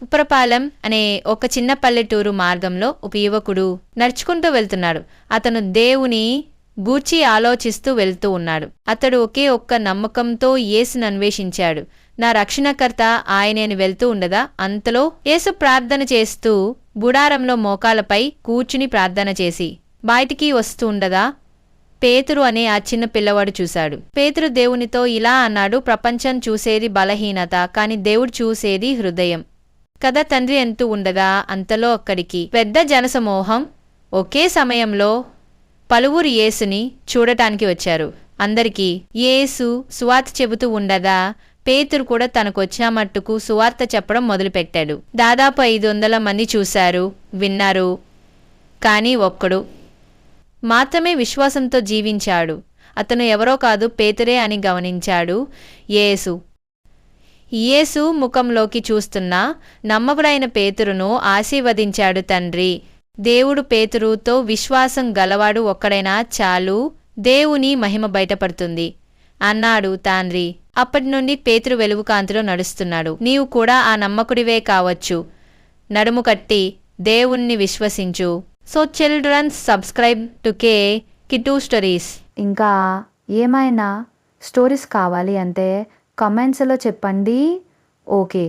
ఉప్పరపాలెం అనే ఒక చిన్న పల్లెటూరు మార్గంలో ఒక యువకుడు నడుచుకుంటూ వెళ్తున్నాడు. అతను దేవుని గూర్చి ఆలోచిస్తూ వెళ్తూ ఉన్నాడు. అతడు ఒకే ఒక్క నమ్మకంతో యేసును అన్వేషించాడు. నా రక్షణకర్త ఆయనేని వెళ్తూ ఉండగా అంతలో యేసు ప్రార్థన చేస్తూ గుడారంలో మోకాలపై కూర్చుని ప్రార్థన చేసి బయటికి వస్తూ ఉండగా పేతురు అనే ఆ చిన్న పిల్లవాడు చూశాడు. పేతురు దేవునితో ఇలా అన్నాడు, ప్రపంచం చూసేది బలహీనత, కాని దేవుడు చూసేది హృదయం కదా తండ్రి అంటూ ఉండగా అంతలో అక్కడికి పెద్ద జనసమూహం ఒకే సమయంలో పలువురు యేసుని చూడటానికి వచ్చారు. అందరికీ యేసు సువార్త చెబుతూ ఉండగా పేతురు కూడా తనకొచ్చిన మట్టుకు సువార్త చెప్పడం మొదలుపెట్టాడు. దాదాపు 500 మంది చూశారు, విన్నారు. కానీ ఒక్కడు మాత్రమే విశ్వాసంతో జీవించాడు. అతను ఎవరో కాదు, పేతురే అని గమనించాడు యేసు. యేసు ముఖంలోకి చూస్తున్న నమ్మకుడైన పేతురును ఆశీర్వదించాడు. తండ్రి, దేవుడు పేతురుతో విశ్వాసం గలవాడు ఒక్కడైనా చాలు, దేవుని మహిమ బయటపడుతుంది అన్నాడు తండ్రి. అప్పటి నుండి పేతురు వెలుగు కాంతిలో నడుస్తున్నాడు. నీవు కూడా ఆ నమ్మకుడివే కావచ్చు. నడుము కట్టి దేవుణ్ణి విశ్వసించు. So childrens, subscribe to Kittu stories. ఇంకా ఏమైనా స్టోరీస్ కావాలి అంటే కామెంట్స్లో చెప్పండి. ఓకే.